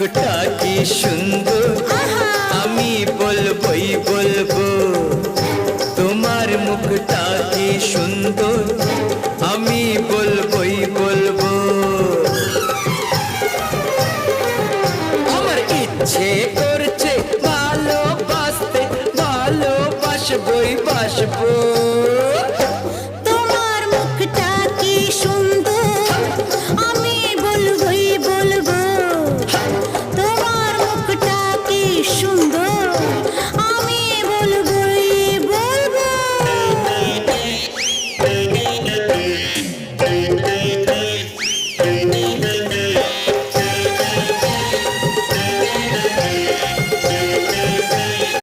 মুখটা কি সুন্দর, আমি বলবই বলবো। তোমার মুখটা কি সুন্দর, আমি বলবই বলবো। আমার ইচ্ছে করছে ভালোবাসতে, ভালোবাসবই বাসবো।